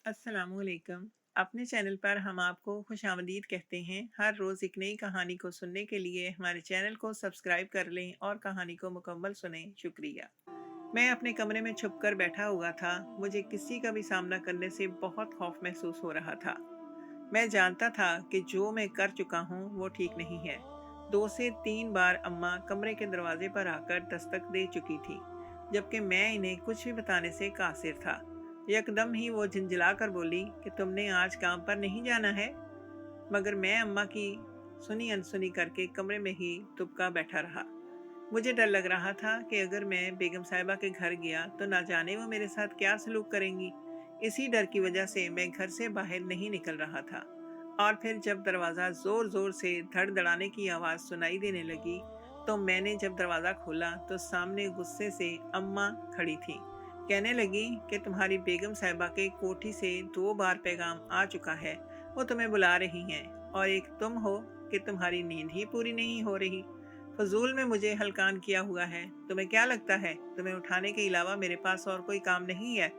अस्सलामुअलैकुम। अपने चैनल पर हम आपको खुशामदीद कहते हैं। हर रोज़ एक नई कहानी को सुनने के लिए हमारे चैनल को सब्सक्राइब कर लें और कहानी को मुकम्मल सुनें। शुक्रिया। मैं अपने कमरे में छुपकर बैठा हुआ था। मुझे किसी का भी सामना करने से बहुत खौफ महसूस हो रहा था। मैं जानता था कि जो मैं कर चुका हूँ वो ठीक नहीं है। 2 से 3 बार अम्मा कमरे के दरवाजे पर आकर दस्तक दे चुकी थी, जबकि मैं इन्हें कुछ भी बताने से कासिर था। यकदम ही वो झिंझला कर बोली कि तुमने आज काम पर नहीं जाना है। मगर मैं अम्मा की सुनी अनसुनी करके कमरे में ही दुबका बैठा रहा। मुझे डर लग रहा था कि अगर मैं बेगम साहिबा के घर गया तो ना जाने वो मेरे साथ क्या सलूक करेंगी। इसी डर की वजह से मैं घर से बाहर नहीं निकल रहा था। और फिर जब दरवाज़ा ज़ोर ज़ोर से धड़धड़ाने की आवाज़ सुनाई देने लगी, तो मैंने जब दरवाज़ा खोला तो सामने गुस्से से अम्मा खड़ी थी। कहने लगी कि तुम्हारी बेगम साहिबा के कोठी से 2 बार पैगाम आ चुका है, वो तुम्हें बुला रही हैं। और एक तुम हो कि तुम्हारी नींद ही पूरी नहीं हो रही। फजूल में मुझे हलकान किया हुआ है। तुम्हें क्या लगता है तुम्हें उठाने के अलावा मेरे पास और कोई काम नहीं है?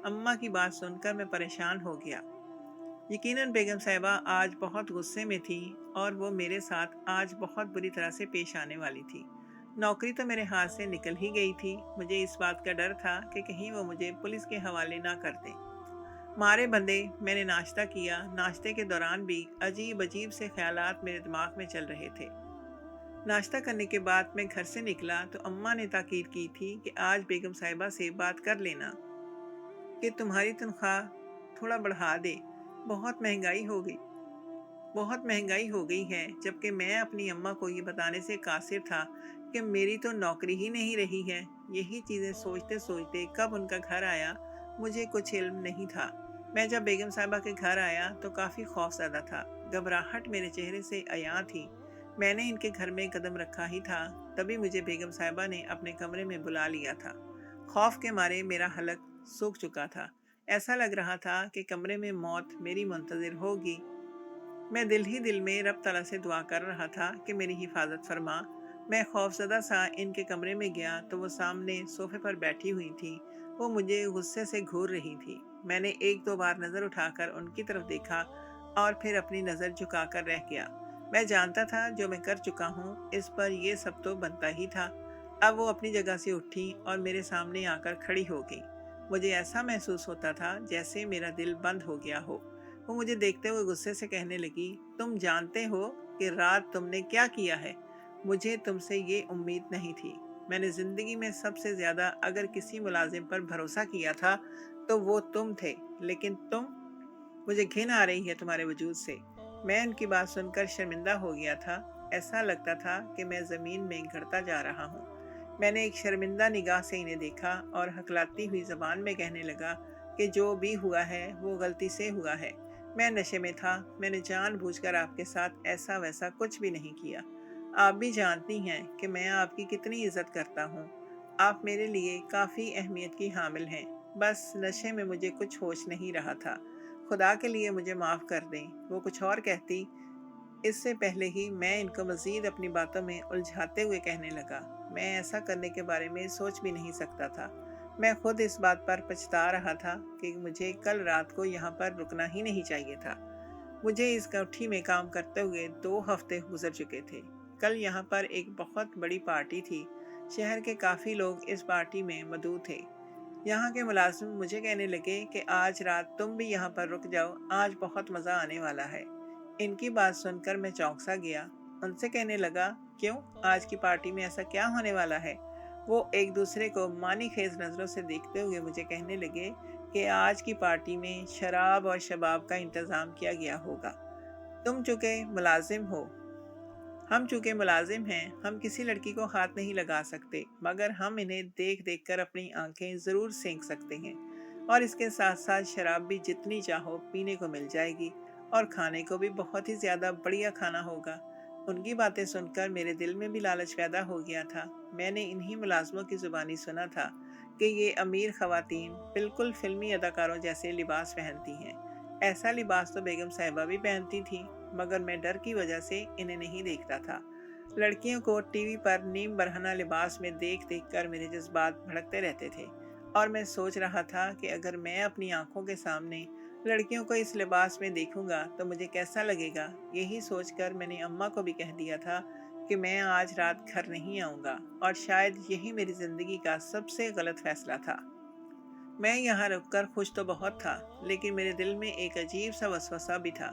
अम्मा की बात सुनकर मैं परेशान हो गया। यकीनन बेगम साहिबा आज बहुत गुस्से में थी और वो मेरे साथ आज बहुत बुरी तरह से पेश आने वाली थी। नौकरी तो मेरे हाथ से निकल ही गई थी। मुझे इस बात का डर था कि कहीं वो मुझे पुलिस के हवाले ना कर दें। मारे बंदे मैंने नाश्ता किया। नाश्ते के दौरान भी अजीब अजीब से ख्यालात मेरे दिमाग में चल रहे थे। नाश्ता करने के बाद मैं घर से निकला तो अम्मा ने ताकीद की थी कि आज बेगम साहिबा से बात कर लेना कि तुम्हारी तनख्वाह थोड़ा बढ़ा दे। बहुत महंगाई हो गई बहुत महंगाई हो गई है। जबकि मैं अपनी अम्मा को ये बताने से कासिर था कि मेरी तो नौकरी ही नहीं रही है। यही चीज़ें सोचते सोचते कब उनका घर आया, मुझे कुछ इल्म नहीं था। मैं जब बेगम साहिबा के घर आया तो काफ़ी खौफज़दा था। घबराहट मेरे चेहरे से अयां थी। मैंने इनके घर में कदम रखा ही था, तभी मुझे बेगम साहिबा ने अपने कमरे में बुला लिया था। खौफ के मारे मेरा हलक सूख चुका था। ऐसा लग रहा था कि कमरे में मौत मेरी मुंतज़िर होगी। मैं दिल ही दिल में रब तआला से दुआ कर रहा था कि मेरी हिफाजत फरमा। मैं खौफज़दा सा इनके कमरे में गया तो वो सामने सोफे पर बैठी हुई थी। वो मुझे गुस्से से घूर रही थी। मैंने एक दो बार नज़र उठाकर उनकी तरफ देखा और फिर अपनी नज़र झुकाकर रह गया। मैं जानता था जो मैं कर चुका हूँ इस पर यह सब तो बनता ही था। अब वो अपनी जगह से उठी और मेरे सामने आकर खड़ी हो गई। मुझे ऐसा महसूस होता था जैसे मेरा दिल बंद हो गया हो। वो मुझे देखते हुए गुस्से से कहने लगी, तुम जानते हो कि रात तुमने क्या किया है? मुझे तुमसे ये उम्मीद नहीं थी। मैंने ज़िंदगी में सबसे ज़्यादा अगर किसी मुलाजिम पर भरोसा किया था तो वो तुम थे। लेकिन मुझे घिन आ रही है तुम्हारे वजूद से। मैं उनकी बात सुनकर शर्मिंदा हो गया था। ऐसा लगता था कि मैं ज़मीन में घड़ता जा रहा हूँ। मैंने एक शर्मिंदा निगाह से इन्हें देखा और हकलाती हुई ज़बान में कहने लगा कि जो भी हुआ है वो गलती से हुआ है। मैं नशे में था। मैंने जानबूझकर आपके साथ ऐसा वैसा कुछ भी नहीं किया। आप भी जानती हैं कि मैं आपकी कितनी इज्जत करता हूँ। आप मेरे लिए काफ़ी अहमियत की हामिल हैं। बस नशे में मुझे कुछ होश नहीं रहा था। खुदा के लिए मुझे माफ़ कर दें। वो कुछ और कहती इससे पहले ही मैं इनको मज़ीद अपनी बातों में उलझाते हुए कहने लगा, मैं ऐसा करने के बारे में सोच भी नहीं सकता था। मैं खुद इस बात पर पछता रहा था कि मुझे कल रात को यहाँ पर रुकना ही नहीं चाहिए था। मुझे इस कोठी में काम करते हुए 2 हफ्ते गुजर चुके थे। कल यहाँ पर एक बहुत बड़ी पार्टी थी। शहर के काफ़ी लोग इस पार्टी में मौजूद थे। यहाँ के मुलाजिम मुझे कहने लगे कि आज रात तुम भी यहाँ पर रुक जाओ, आज बहुत मज़ा आने वाला है। इनकी बात सुनकर मैं चौंक सा गया। उनसे कहने लगा, क्यों, आज की पार्टी में ऐसा क्या होने वाला है? वो एक दूसरे को मानी खेज नज़रों से देखते हुए मुझे कहने लगे कि आज की पार्टी में शराब और शबाब का इंतज़ाम किया गया होगा। तुम चूँकि मुलाजिम हो हम चूँकि मुलाजिम हैं, हम किसी लड़की को हाथ नहीं लगा सकते, मगर हम इन्हें देख देख कर अपनी आंखें ज़रूर सेंक सकते हैं। और इसके साथ साथ शराब भी जितनी चाहो पीने को मिल जाएगी और खाने को भी बहुत ही ज़्यादा बढ़िया खाना होगा। उनकी बातें सुनकर मेरे दिल में भी लालच पैदा हो गया था। मैंने इन्हीं मुलाजमों की ज़ुबानी सुना था कि ये अमीर ख़वातीन बिल्कुल फिल्मी अदाकारों जैसे लिबास पहनती हैं। ऐसा लिबास तो बेगम साहिबा भी पहनती थी, मगर मैं डर की वजह से इन्हें नहीं देखता था। लड़कियों को टीवी पर नीम बरहना लिबास में देख देख कर मेरे जज्बात भड़कते रहते थे और मैं सोच रहा था कि अगर मैं अपनी आंखों के सामने लड़कियों को इस लिबास में देखूंगा तो मुझे कैसा लगेगा। यही सोचकर मैंने अम्मा को भी कह दिया था कि मैं आज रात घर नहीं आऊँगा, और शायद यही मेरी ज़िंदगी का सबसे गलत फैसला था। मैं यहाँ रुककर खुश तो बहुत था, लेकिन मेरे दिल में एक अजीब सा वसवसा भी था।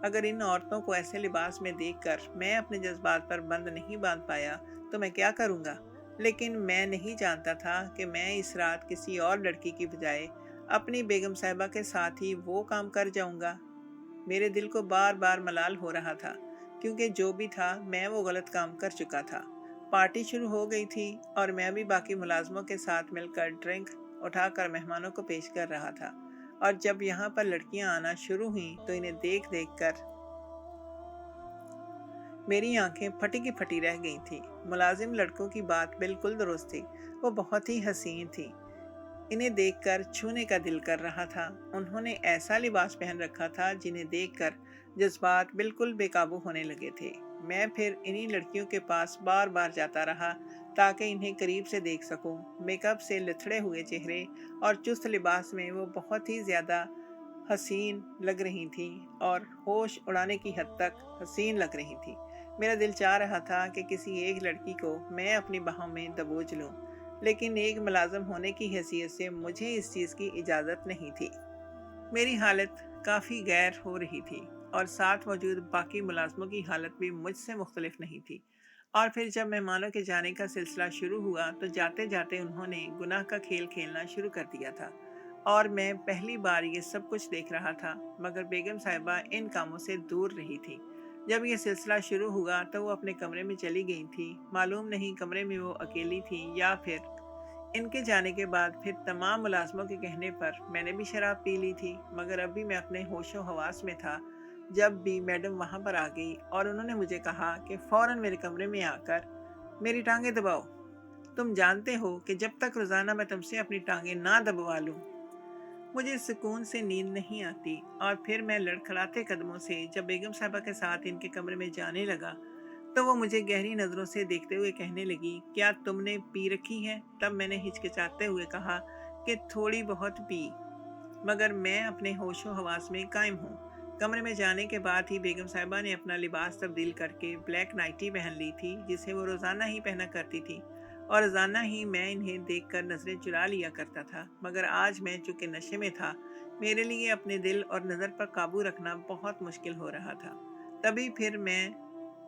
अगर इन औरतों को ऐसे लिबास में देखकर मैं अपने जज्बात पर बंद नहीं बांध पाया तो मैं क्या करूँगा। लेकिन मैं नहीं जानता था कि मैं इस रात किसी और लड़की की बजाय अपनी बेगम साहिबा के साथ ही वो काम कर जाऊँगा। मेरे दिल को बार बार मलाल हो रहा था, क्योंकि जो भी था मैं वो गलत काम कर चुका था। पार्टी शुरू हो गई थी और मैं भी बाकी मुलाजमों के साथ मिलकर ड्रिंक उठाकर मेहमानों को पेश कर रहा था। और जब यहाँ पर लड़कियाँ आना शुरू हुई तो इन्हें देख देख कर मेरी आंखें फटी की फटी रह गई थी। मुलाजिम लड़कों की बात बिल्कुल दुरुस्त थी, वो बहुत ही हसीन थी। इन्हें देखकर छूने का दिल कर रहा था। उन्होंने ऐसा लिबास पहन रखा था जिन्हें देखकर जज्बात बिल्कुल बेकाबू होने लगे थे। मैं फिर इन्हीं लड़कियों के पास बार बार जाता रहा ताकि इन्हें करीब से देख सकूं। मेकअप से लथड़े हुए चेहरे और चुस्त लिबास में वो बहुत ही ज़्यादा हसीन लग रही थी, और होश उड़ाने की हद तक हसीन लग रही थी। मेरा दिल चाह रहा था कि किसी एक लड़की को मैं अपनी बाहों में दबोच लूं, लेकिन एक मुलाजम होने की हैसियत से मुझे इस चीज़ की इजाज़त नहीं थी। मेरी हालत काफ़ी गैर हो रही थी, और साथ मौजूद बाकी मुलाजमों की हालत भी मुझसे मुख्तलिफ नहीं थी। और फिर जब मेहमानों के जाने का सिलसिला शुरू हुआ तो जाते जाते उन्होंने गुनाह का खेल खेलना शुरू कर दिया था, और मैं पहली बार ये सब कुछ देख रहा था। मगर बेगम साहिबा इन कामों से दूर रही थी। जब ये सिलसिला शुरू हुआ तो वो अपने कमरे में चली गई थी। मालूम नहीं कमरे में वो अकेली थी या फिर इनके जाने के बाद फिर तमाम मुलाजमों के कहने पर मैंने भी शराब पी ली थी। मगर अभी मैं अपने होशो हवास में था जब भी मैडम वहाँ पर आ गई और उन्होंने मुझे कहा कि फ़ौरन मेरे कमरे में आकर मेरी टांगें दबाओ। तुम जानते हो कि जब तक रोज़ाना मैं तुमसे अपनी टांगें ना दबवा लूँ मुझे सुकून से नींद नहीं आती। और फिर मैं लड़खड़ाते कदमों से जब बेगम साहबा के साथ इनके कमरे में जाने लगा तो वो मुझे गहरी नज़रों से देखते हुए कहने लगी, क्या तुमने पी रखी है? तब मैंने हिचकिचाते हुए कहा कि थोड़ी बहुत पी, मगर मैं अपने होशो हवास में कायम हूँ। कमरे में जाने के बाद ही बेगम साहिबा ने अपना लिबास तब्दील करके ब्लैक नाइटी पहन ली थी, जिसे वो रोज़ाना ही पहना करती थी, और रोज़ाना ही मैं इन्हें देखकर नज़रें चुरा लिया करता था। मगर आज मैं चूँकि नशे में था, मेरे लिए अपने दिल और नज़र पर काबू रखना बहुत मुश्किल हो रहा था। तभी फिर मैं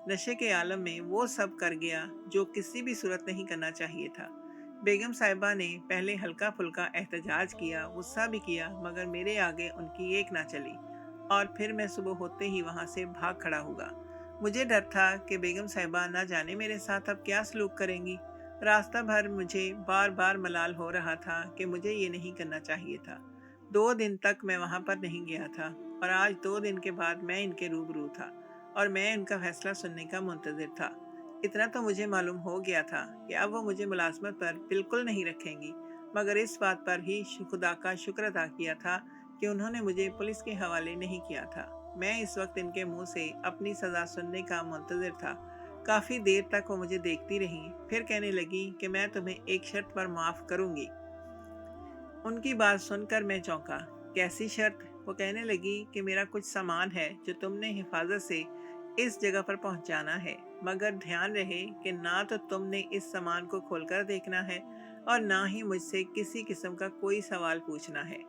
नशे के आलम में वो सब कर गया जो किसी भी सूरत नहीं करना चाहिए था। बेगम साहिबा ने पहले हल्का फुल्का एहतजाज किया, गुस्सा भी किया, मगर मेरे आगे उनकी एक ना चली, और फिर मैं सुबह होते ही वहाँ से भाग खड़ा हुआ। मुझे डर था कि बेगम साहिबा ना जाने मेरे साथ अब क्या सलूक करेंगी। रास्ता भर मुझे बार बार मलाल हो रहा था कि मुझे ये नहीं करना चाहिए था। 2 दिन तक मैं वहाँ पर नहीं गया था, और आज 2 दिन के बाद मैं इनके रूबरू था और मैं इनका फैसला सुनने का मुंतज़िर था। इतना तो मुझे मालूम हो गया था कि अब वो मुझे मुलाजमत पर बिल्कुल नहीं रखेंगी, मगर इस बात पर ही खुदा का शुक्र अदा किया था कि उन्होंने मुझे पुलिस के हवाले नहीं किया था। मैं इस वक्त इनके मुंह से अपनी सज़ा सुनने का मुंतज़िर था। काफ़ी देर तक वो मुझे देखती रहीं, फिर कहने लगी कि मैं तुम्हें एक शर्त पर माफ़ करूँगी। उनकी बात सुनकर मैं चौंका। कैसी शर्त? वो कहने लगी कि मेरा कुछ सामान है जो तुमने हिफाजत से इस जगह पर पहुंचाना है, मगर ध्यान रहे कि ना तो तुमने इस सामान को खोलकर देखना है और ना ही मुझसे किसी किस्म का कोई सवाल पूछना है।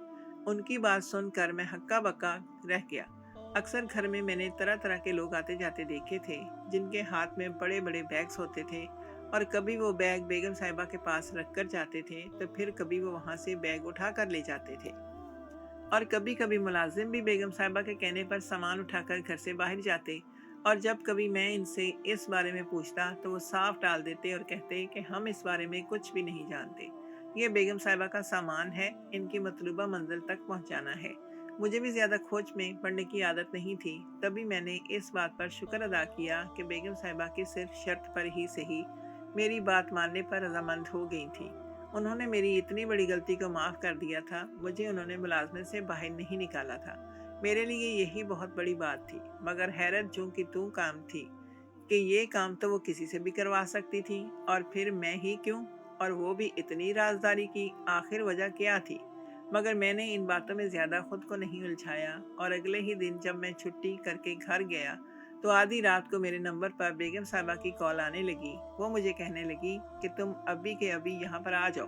उनकी बात सुनकर मैं हक्का बक्का रह गया। अक्सर घर में मैंने तरह तरह के लोग आते जाते देखे थे, जिनके हाथ में बड़े बड़े बैग्स होते थे, और कभी वो बैग बेगम साहिबा के पास रख कर जाते थे तो फिर कभी वो वहाँ से बैग उठा कर ले जाते थे, और कभी कभी मुलाजिम भी बेगम साहिबा के कहने पर सामान उठाकर घर से बाहर जाते। और जब कभी मैं इनसे इस बारे में पूछता तो वो साफ टाल देते और कहते कि हम इस बारे में कुछ भी नहीं जानते, ये बेगम साहिबा का सामान है, इनकी मतलूबा मंजिल तक पहुंचाना है। मुझे भी ज़्यादा खोज में पड़ने की आदत नहीं थी, तभी मैंने इस बात पर शुक्र अदा किया कि बेगम साहिबा की सिर्फ शर्त पर ही सही मेरी बात मानने पर रजामंद हो गई थी। उन्होंने मेरी इतनी बड़ी गलती को माफ़ कर दिया था। मुझे उन्होंने मुलाजमत से बाहर नहीं निकाला था। मेरे लिए यही बहुत बड़ी बात थी। मगर हैरत जूं की तू काम थी कि ये काम तो वो किसी से भी करवा सकती थी, और फिर मैं ही क्यों, और वो भी इतनी राजदारी की। आखिर वजह क्या थी? मगर मैंने इन बातों में ज़्यादा खुद को नहीं उलझाया और अगले ही दिन जब मैं छुट्टी करके घर गया तो आधी रात को मेरे नंबर पर बेगम साहिबा की कॉल आने लगी। वो मुझे कहने लगी कि तुम अभी के अभी यहाँ पर आ जाओ,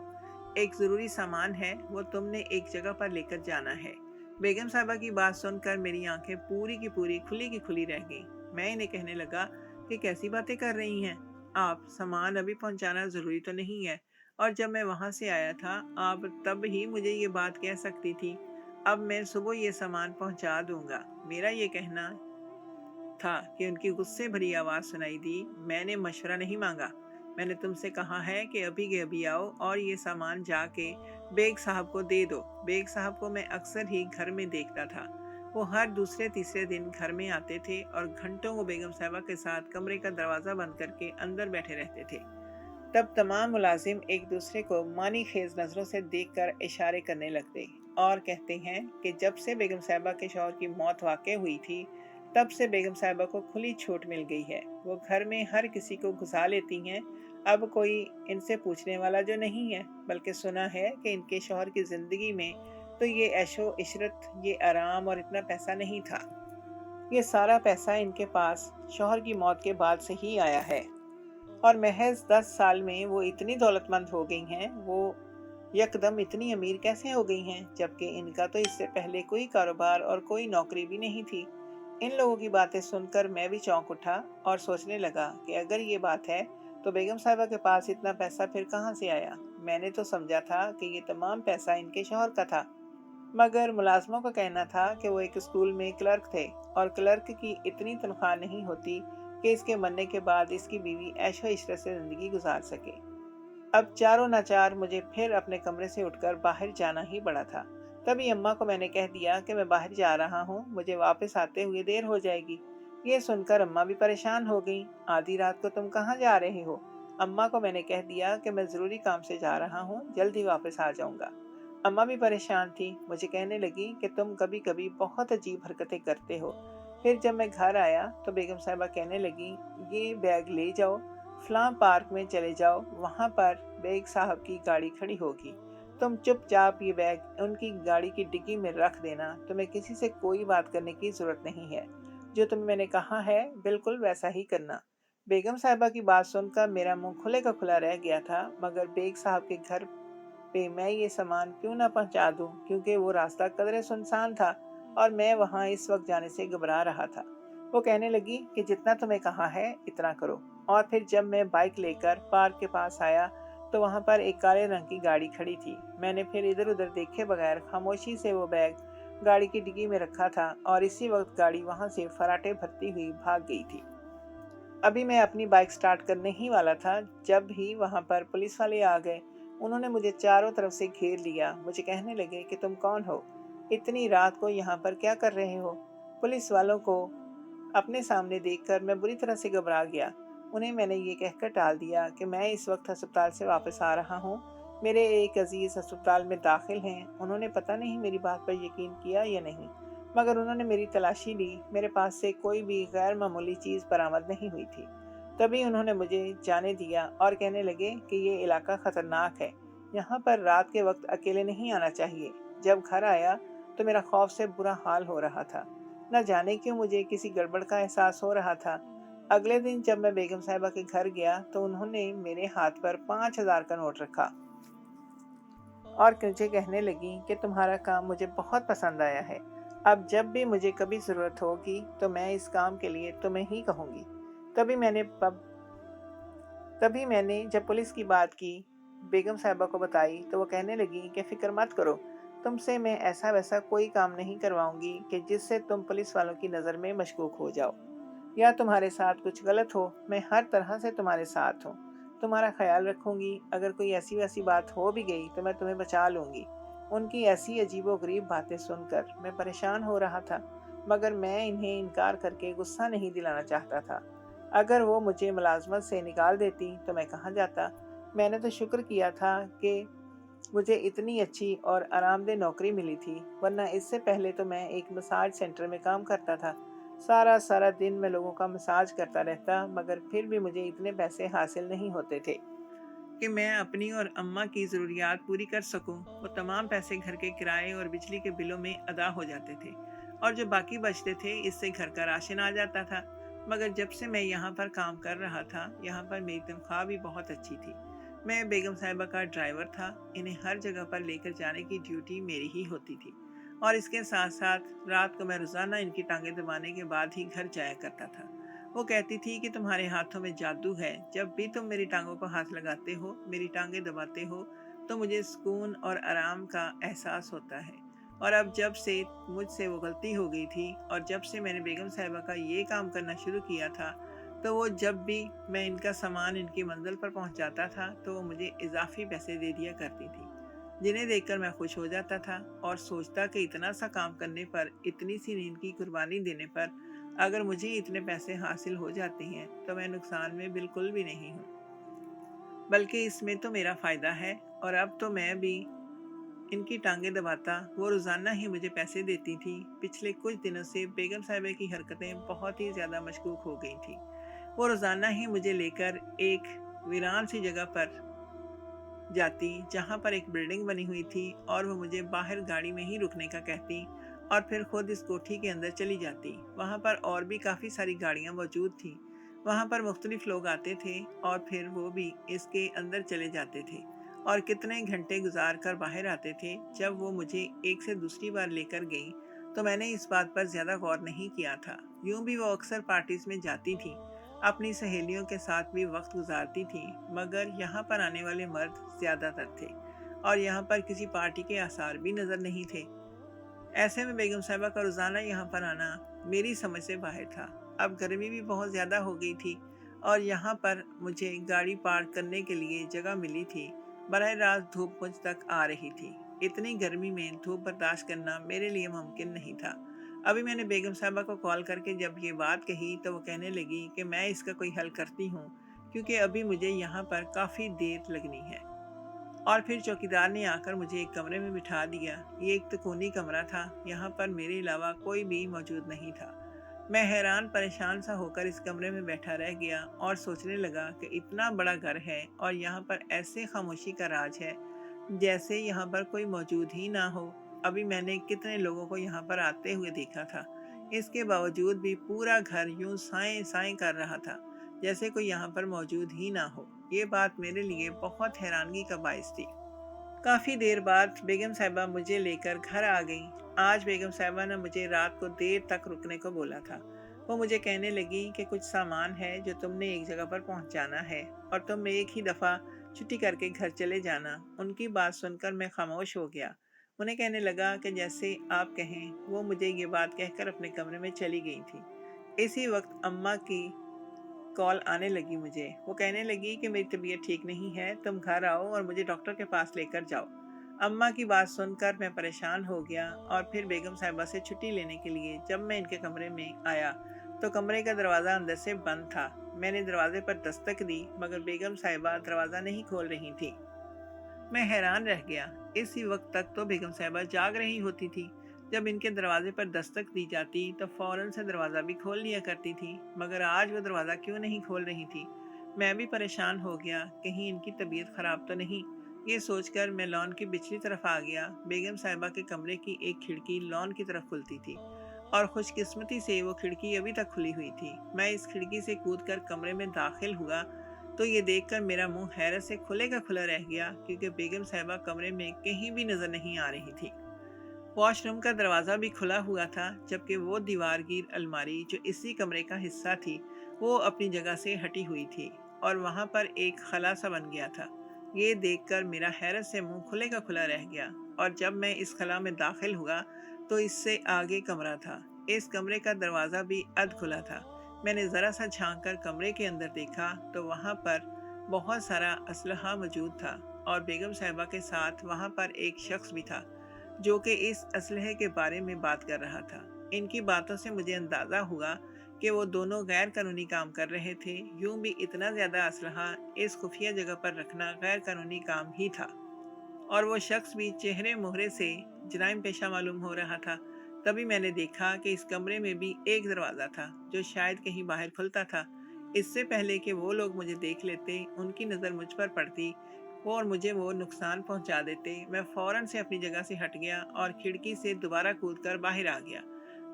एक ज़रूरी सामान है, वो तुमने एक जगह पर लेकर जाना है। बेगम साहिबा की बात सुनकर मेरी आंखें पूरी की पूरी खुली की खुली रह गई। मैं इन्हें कहने लगा कि कैसी बातें कर रही हैं आप, सामान अभी पहुंचाना ज़रूरी तो नहीं है, और जब मैं वहां से आया था आप तब ही मुझे ये बात कह सकती थी। अब मैं सुबह ये सामान पहुंचा दूंगा। मेरा ये कहना था कि उनकी गुस्से भरी आवाज़ सुनाई दी। मैंने मशवरा नहीं मांगा, मैंने तुमसे कहा है कि अभी के अभी आओ और ये सामान जाके बेग साहब को दे दो। बेग साहब को मैं अक्सर ही घर में देखता था, वो हर दूसरे तीसरे दिन घर में आते थे और घंटों को बेगम साहिबा के साथ कमरे का दरवाज़ा बंद करके अंदर बैठे रहते थे। तब तमाम मुलाजिम एक दूसरे को मानी खेज नज़रों से देखकर इशारे करने लगते और कहते हैं कि जब से बेगम साहिबा के शौहर की मौत वाक़ई हुई थी तब से बेगम साहिबा को खुली छूट मिल गई है, वो घर में हर किसी को घुसा लेती हैं। अब कोई इनसे पूछने वाला जो नहीं है, बल्कि सुना है कि इनके शौहर की ज़िंदगी में तो ये ऐशो इशरत, ये आराम और इतना पैसा नहीं था। ये सारा पैसा इनके पास शौहर की मौत के बाद से ही आया है और महज 10 साल में वो इतनी दौलतमंद हो गई हैं। वो यकदम इतनी अमीर कैसे हो गई हैं, जबकि इनका तो इससे पहले कोई कारोबार और कोई नौकरी भी नहीं थी। इन लोगों की बातें सुनकर मैं भी चौंक उठा और सोचने लगा कि अगर ये बात है तो बेगम साहिबा के पास इतना पैसा फिर कहाँ से आया। मैंने तो समझा था कि ये तमाम पैसा इनके शौहर का था, मगर मुलाजमों का कहना था कि वो एक स्कूल में क्लर्क थे और क्लर्क की इतनी तनख्वाह नहीं होती कि इसके मरने के बाद इसकी बीवी ऐशो इशरत से ज़िंदगी गुजार सके। अब चारों नाचार मुझे फिर अपने कमरे से उठकर बाहर जाना ही पड़ा था। तभी अम्मा को मैंने कह दिया कि मैं बाहर जा रहा हूँ, मुझे वापस आते हुए देर हो जाएगी। ये सुनकर अम्मा भी परेशान हो गई। आधी रात को तुम कहाँ जा रहे हो? अम्मा को मैंने कह दिया कि मैं ज़रूरी काम से जा रहा हूँ, जल्दी वापस आ जाऊँगा। अम्मा भी परेशान थी, मुझे कहने लगी कि तुम कभी कभी बहुत अजीब हरकतें करते हो। फिर जब मैं घर आया तो बेगम साहिबा कहने लगी, ये बैग ले जाओ, फलां पार्क में चले जाओ, वहाँ पर बेग साहब की गाड़ी खड़ी होगी, तुम चुपचाप ये बैग उनकी गाड़ी की डिग्गी में रख देना, तुम्हें किसी से कोई बात करने की ज़रूरत नहीं है, जो तुम्हें मैंने कहा है बिल्कुल वैसा ही करना। बेगम साहिबा की बात सुनकर मेरा मुंह खुले का खुला रह गया था, मगर बेग साहब के घर पे मैं ये सामान क्यों ना पहुंचा दूं, क्योंकि वो रास्ता कदरे सुनसान था और मैं वहां इस वक्त जाने से घबरा रहा था। वो कहने लगी कि जितना तुम्हें कहा है इतना करो। और फिर जब मैं बाइक लेकर पार्क के पास आया तो वहां पर एक काले रंग की गाड़ी खड़ी थी। मैंने फिर इधर उधर देखे बगैर खामोशी से वो बैग गाड़ी की डिग्गी में रखा था और इसी वक्त गाड़ी वहां से फराटे भरती हुई भाग गई थी। अभी मैं अपनी बाइक स्टार्ट करने ही वाला था जब ही वहां पर पुलिस वाले आ गए। उन्होंने मुझे चारों तरफ से घेर लिया। मुझे कहने लगे कि तुम कौन हो, इतनी रात को यहाँ पर क्या कर रहे हो। पुलिस वालों को अपने सामने देखकर मैं बुरी तरह से घबरा गया। उन्हें मैंने ये कहकर टाल दिया कि मैं इस वक्त अस्पताल से वापस आ रहा हूँ, मेरे एक अजीज अस्पताल में दाखिल हैं। उन्होंने पता नहीं मेरी बात पर यकीन किया या नहीं, मगर उन्होंने मेरी तलाशी ली, मेरे पास से कोई भी गैर मामूली चीज़ बरामद नहीं हुई थी। तभी उन्होंने मुझे जाने दिया और कहने लगे कि ये इलाका ख़तरनाक है, यहाँ पर रात के वक्त अकेले नहीं आना चाहिए। जब घर आया तो मेरा खौफ से बुरा हाल हो रहा था। न जाने क्यों मुझे किसी गड़बड़ का एहसास हो रहा था। अगले दिन जब मैं बेगम साहिबा के घर गया तो उन्होंने मेरे हाथ पर 5,000 का नोट रखा और मुझे कहने लगी कि तुम्हारा काम मुझे बहुत पसंद आया है, अब जब भी मुझे कभी ज़रूरत होगी तो मैं इस काम के लिए तुम्हें ही कहूँगी। तभी मैंने पब तभी मैंने जब पुलिस की बात की बेगम साहिबा को बताई तो वो कहने लगी कि फ़िक्र मत करो, तुमसे मैं ऐसा वैसा कोई काम नहीं करवाऊंगी कि जिससे तुम पुलिस वालों की नज़र में मशकूक हो जाओ या तुम्हारे साथ कुछ गलत हो। मैं हर तरह से तुम्हारे साथ हूँ, तुम्हारा ख्याल रखूंगी। अगर कोई ऐसी वैसी बात हो भी गई तो मैं तुम्हें बचा लूंगी। उनकी ऐसी अजीबोगरीब बातें सुनकर मैं परेशान हो रहा था, मगर मैं इन्हें इनकार करके गुस्सा नहीं दिलाना चाहता था। अगर वो मुझे मुलाजमत से निकाल देती तो मैं कहाँ जाता। मैंने तो शुक्र किया था कि मुझे इतनी अच्छी और आरामदेह नौकरी मिली थी, वरना इससे पहले तो मैं एक मसाज सेंटर में काम करता था। सारा सारा दिन मैं लोगों का मसाज करता रहता, मगर फिर भी मुझे इतने पैसे हासिल नहीं होते थे। कि मैं अपनी और अम्मा की ज़रूरियात पूरी कर सकूं। वो तमाम पैसे घर के किराए और बिजली के बिलों में अदा हो जाते थे और जो बाकी बचते थे इससे घर का राशन आ जाता था। मगर जब से मैं यहाँ पर काम कर रहा था, यहाँ पर मेरी तनख्वाह भी बहुत अच्छी थी। मैं बेगम साहिबा का ड्राइवर था। इन्हें हर जगह पर लेकर जाने की ड्यूटी मेरी ही होती थी और इसके साथ साथ रात को मैं रोज़ाना इनकी टांगें दबाने के बाद ही घर जाया करता था। वो कहती थी कि तुम्हारे हाथों में जादू है, जब भी तुम मेरी टांगों को हाथ लगाते हो, मेरी टांगें दबाते हो, तो मुझे सुकून और आराम का एहसास होता है। और अब जब से मुझसे वो गलती हो गई थी और जब से मैंने बेगम साहिबा का ये काम करना शुरू किया था, तो वो जब भी मैं इनका सामान इनकी मंजिल पर पहुंचाता था तो वो मुझे इजाफी पैसे दे दिया करती थी, जिन्हें देखकर मैं खुश हो जाता था और सोचता कि इतना सा काम करने पर, इतनी सी नींद की कुर्बानी देने पर अगर मुझे इतने पैसे हासिल हो जाते हैं तो मैं नुकसान में बिल्कुल भी नहीं हूँ, बल्कि इसमें तो मेरा फ़ायदा है। और अब तो मैं भी इनकी टांगें दबाता, वो रोज़ाना ही मुझे पैसे देती थी। पिछले कुछ दिनों से बेगम साहिबा की हरकतें बहुत ही ज़्यादा मशकूक हो गई थी। वो रोज़ाना ही मुझे लेकर एक वीरान सी जगह पर जाती जहाँ पर एक बिल्डिंग बनी हुई थी और वो मुझे बाहर गाड़ी में ही रुकने का कहती और फिर खुद इस कोठी के अंदर चली जाती। वहाँ पर और भी काफ़ी सारी गाड़ियाँ मौजूद थीं। वहाँ पर मुख्तलिफ लोग आते थे और फिर वो भी इसके अंदर चले जाते थे और कितने घंटे गुजार कर बाहर आते थे। जब वो मुझे एक से दूसरी बार लेकर गई तो मैंने इस बात पर ज़्यादा गौर नहीं किया था। यूं भी वो अक्सर पार्टीज में जाती थी, अपनी सहेलियों के साथ भी वक्त गुजारती थी, मगर यहाँ पर आने वाले मर्द ज़्यादातर थे और यहाँ पर किसी पार्टी के आसार भी नज़र नहीं थे। ऐसे में बेगम साहिबा का रोज़ाना यहाँ पर आना मेरी समझ से बाहर था। अब गर्मी भी बहुत ज़्यादा हो गई थी और यहाँ पर मुझे गाड़ी पार्क करने के लिए जगह मिली थी। बरह रास्त धूप मुझ तक आ रही थी। इतनी गर्मी में धूप बर्दाश्त करना मेरे लिए मुमकिन नहीं था। अभी मैंने बेगम साहिबा को कॉल करके जब ये बात कही तो वो कहने लगी कि मैं इसका कोई हल करती हूँ, क्योंकि अभी मुझे यहाँ पर काफ़ी देर लगनी है। और फिर चौकीदार ने आकर मुझे एक कमरे में बिठा दिया। ये एक तिकोनी कमरा था, यहाँ पर मेरे अलावा कोई भी मौजूद नहीं था। मैं हैरान परेशान सा होकर इस कमरे में बैठा रह गया और सोचने लगा कि इतना बड़ा घर है और यहाँ पर ऐसे खामोशी का राज है जैसे यहाँ पर कोई मौजूद ही ना हो। अभी मैंने कितने लोगों को यहाँ पर आते हुए देखा था, इसके बावजूद भी पूरा घर यूं साएं साएं कर रहा था, जैसे कोई यहाँ पर मौजूद ही ना हो। ये बात मेरे लिए बहुत हैरानगी का बायस थी। काफ़ी देर बाद बेगम साहिबा मुझे लेकर घर आ गई। आज बेगम साहिबा ने मुझे रात को देर तक रुकने को बोला था। वो मुझे कहने लगी कि कुछ सामान है जो तुमने एक जगह पर पहुंचाना है और तुम एक ही दफ़ा छुट्टी करके घर चले जाना। उनकी बात सुनकर मैं खामोश हो गया। उन्हें कहने लगा कि जैसे आप कहें। वो मुझे ये बात कहकर अपने कमरे में चली गई थी। इसी वक्त अम्मा की कॉल आने लगी मुझे। वो कहने लगी कि मेरी तबीयत ठीक नहीं है, तुम घर आओ और मुझे डॉक्टर के पास लेकर जाओ। अम्मा की बात सुनकर मैं परेशान हो गया और फिर बेगम साहिबा से छुट्टी लेने के लिए जब मैं इनके कमरे में आया तो कमरे का दरवाज़ा अंदर से बंद था। मैंने दरवाजे पर दस्तक दी मगर बेगम साहिबा दरवाज़ा नहीं खोल रही थी। मैं हैरान रह गया। इसी वक्त तक तो बेगम साहिबा जाग रही होती थी। जब इनके दरवाजे पर दस्तक दी जाती तो फौरन से दरवाज़ा भी खोल लिया करती थी, मगर आज वो दरवाज़ा क्यों नहीं खोल रही थी। मैं भी परेशान हो गया, कहीं इनकी तबीयत ख़राब तो नहीं। ये सोचकर मैं लॉन की पिछली तरफ आ गया। बेगम साहिबा के कमरे की एक खिड़की लॉन की तरफ खुलती थी और खुशकिस्मती से वो खिड़की अभी तक खुली हुई थी। मैं इस खिड़की से कूदकर कमरे में दाखिल हुआ तो ये देखकर मेरा मुंह हैरत से खुले का खुला रह गया, क्योंकि बेगम साहिबा कमरे में कहीं भी नजर नहीं आ रही थी। वॉशरूम का दरवाज़ा भी खुला हुआ था, जबकि वो दीवारगीर अलमारी जो इसी कमरे का हिस्सा थी वो अपनी जगह से हटी हुई थी और वहाँ पर एक खला सा बन गया था। ये देखकर मेरा हैरत से मुंह खुले का खुला रह गया और जब मैं इस खला में दाखिल हुआ तो इससे आगे कमरा था। इस कमरे का दरवाज़ा भी अध खुला था। मैंने ज़रा सा झांक कर कमरे के अंदर देखा तो वहाँ पर बहुत सारा असलहा मौजूद था और बेगम साहिबा के साथ वहाँ पर एक शख्स भी था जो कि इस असलहे के बारे में बात कर रहा था। इनकी बातों से मुझे अंदाज़ा हुआ कि वो दोनों गैर कानूनी काम कर रहे थे। यूं भी इतना ज़्यादा असलहा इस खुफिया जगह पर रखना गैर कानूनी काम ही था और वो शख्स भी चेहरे मोहरे से जराइम पेशा मालूम हो रहा था। तभी मैंने देखा कि इस कमरे में भी एक दरवाज़ा था जो शायद कहीं बाहर खुलता था। इससे पहले कि वो लोग मुझे देख लेते, उनकी नज़र मुझ पर पड़ती और मुझे वो नुकसान पहुंचा देते, मैं फ़ौरन से अपनी जगह से हट गया और खिड़की से दोबारा कूदकर बाहर आ गया।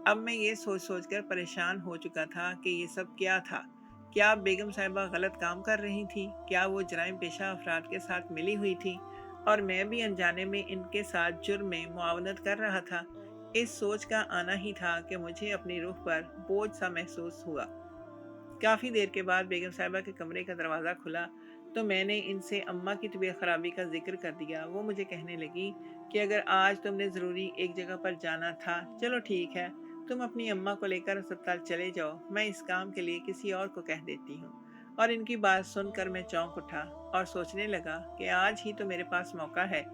अब मैं ये सोच कर परेशान हो चुका था कि ये सब क्या था। क्या बेगम साहिबा गलत काम कर रही थी? क्या वो जराइम पेशा अफराद के साथ मिली हुई थी और मैं भी अनजाने में इनके साथ जुर्म में मुआवनत कर रहा था? इस सोच का आना ही था कि मुझे अपनी रूह पर बोझ सा महसूस हुआ। काफ़ी देर के बाद बेगम साहिबा के कमरे का दरवाज़ा खुला तो मैंने इनसे अम्मा की तबीयत ख़राबी का जिक्र कर दिया। वो मुझे कहने लगी कि अगर आज तुमने ज़रूरी एक जगह पर जाना था, चलो ठीक है, तुम अपनी अम्मा को लेकर अस्पताल चले जाओ, मैं इस काम के लिए किसी और को कह देती हूँ। और इनकी बात सुनकर मैं चौंक उठा और सोचने लगा कि आज ही तो मेरे पास मौका है।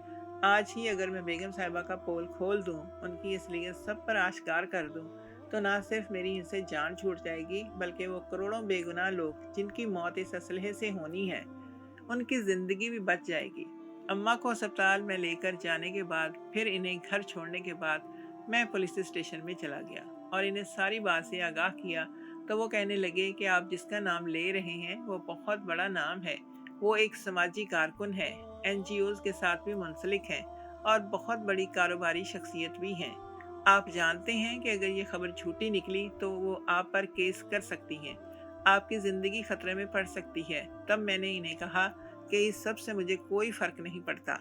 आज ही अगर मैं बेगम साहिबा का पोल खोल दूँ, उनकी असलियत सब पर आश्कार कर दूँ, तो ना सिर्फ मेरी इनसे जान छूट जाएगी, बल्कि वो करोड़ों बेगुनाह लोग जिनकी मौत इस असलहे से होनी है, उनकी ज़िंदगी भी बच जाएगी। अम्मा को अस्पताल में लेकर जाने के बाद, फिर इन्हें घर छोड़ने के बाद, मैं पुलिस स्टेशन में चला गया और इन्हें सारी बात से आगाह किया। तो वो कहने लगे कि आप जिसका नाम ले रहे हैं वो बहुत बड़ा नाम है। वो एक समाजी कारकुन है, एनजीओज़ के साथ भी मुंसलिक हैं और बहुत बड़ी कारोबारी शख्सियत भी हैं। आप जानते हैं कि अगर ये खबर झूठी निकली तो वो आप पर केस कर सकती हैं, आपकी ज़िंदगी खतरे में पड़ सकती है। तब मैंने इन्हें कहा कि इस सब से मुझे कोई फ़र्क नहीं पड़ता,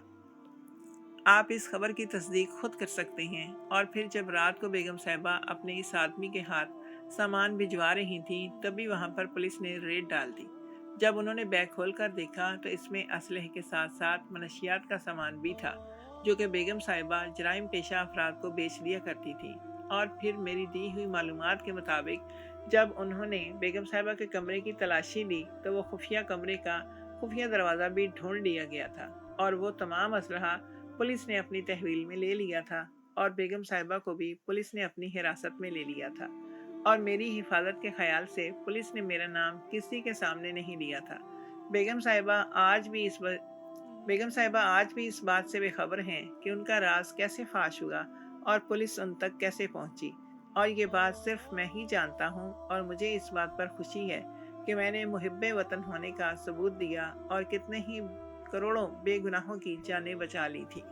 आप इस खबर की तस्दीक खुद कर सकते हैं। और फिर जब रात को बेगम साहिबा अपने इस आदमी के हाथ सामान भिजवा रही थी, तभी वहाँ पर पुलिस ने रेड डाल दी। जब उन्होंने बैग खोल कर देखा तो इसमें असलहे के साथ साथ मनशियात का सामान भी था, जो कि बेगम साहिबा जराइम पेशा अफराद को बेच दिया करती थी। और फिर मेरी दी हुई मालूमात के मुताबिक जब उन्होंने बेगम साहिबा के कमरे की तलाशी ली तो वो खुफिया कमरे का खुफिया दरवाज़ा भी ढूंढ लिया गया था और वो तमाम असलहा पुलिस ने अपनी तहवील में ले लिया था और बेगम साहिबा को भी पुलिस ने अपनी हिरासत में ले लिया था। और मेरी हिफाजत के ख्याल से पुलिस ने मेरा नाम किसी के सामने नहीं लिया था। बेगम साहिबा आज भी इस ब... बेगम साहिबा आज भी इस बात से बेखबर हैं कि उनका राज कैसे फाश हुआ और पुलिस उन तक कैसे पहुंची। और ये बात सिर्फ मैं ही जानता हूँ और मुझे इस बात पर खुशी है कि मैंने मुहिब्बे वतन होने का सबूत दिया और कितने ही करोड़ों बेगुनाहों की जानें बचा ली थी।